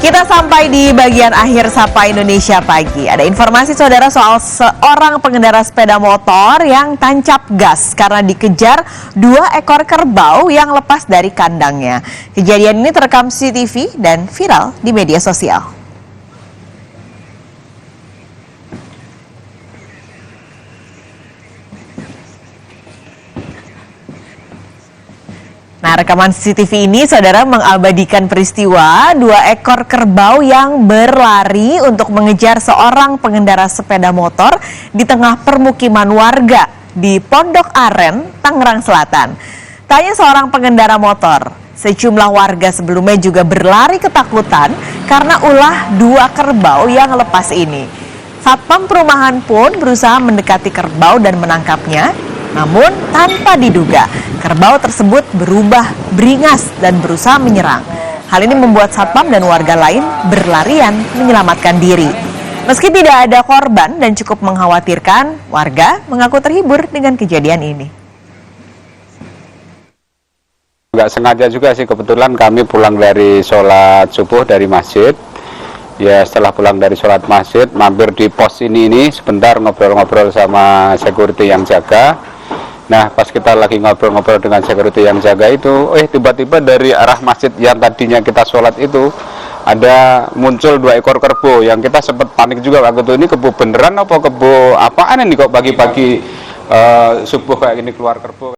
Kita sampai di bagian akhir Sapa Indonesia Pagi. Ada informasi saudara soal seorang pengendara sepeda motor yang tancap gas karena dikejar 2 ekor kerbau yang lepas dari kandangnya. Kejadian ini terekam CCTV dan viral di media sosial. Nah, rekaman CCTV ini, saudara, mengabadikan peristiwa 2 ekor kerbau yang berlari untuk mengejar seorang pengendara sepeda motor di tengah permukiman warga di Pondok Aren, Tangerang Selatan. Tanya seorang pengendara motor, sejumlah warga sebelumnya juga berlari ketakutan karena ulah 2 kerbau yang lepas ini. Satpam perumahan pun berusaha mendekati kerbau dan menangkapnya. Namun tanpa diduga, kerbau tersebut berubah beringas dan berusaha menyerang. Hal ini membuat satpam dan warga lain berlarian menyelamatkan diri. Meski tidak ada korban dan cukup mengkhawatirkan, warga mengaku terhibur dengan kejadian ini. Nggak sengaja juga sih, kebetulan kami pulang dari sholat subuh dari masjid. Ya, setelah pulang dari sholat masjid, mampir di pos ini sebentar ngobrol-ngobrol sama security yang jaga. Nah, pas kita lagi ngobrol-ngobrol dengan security yang jaga itu, tiba-tiba dari arah masjid yang tadinya kita sholat itu, ada muncul 2 ekor kerbau yang kita sempat panik juga waktu itu. Ini kebo beneran apa kebo apaan ini kok pagi-pagi subuh kayak gini keluar kerbau?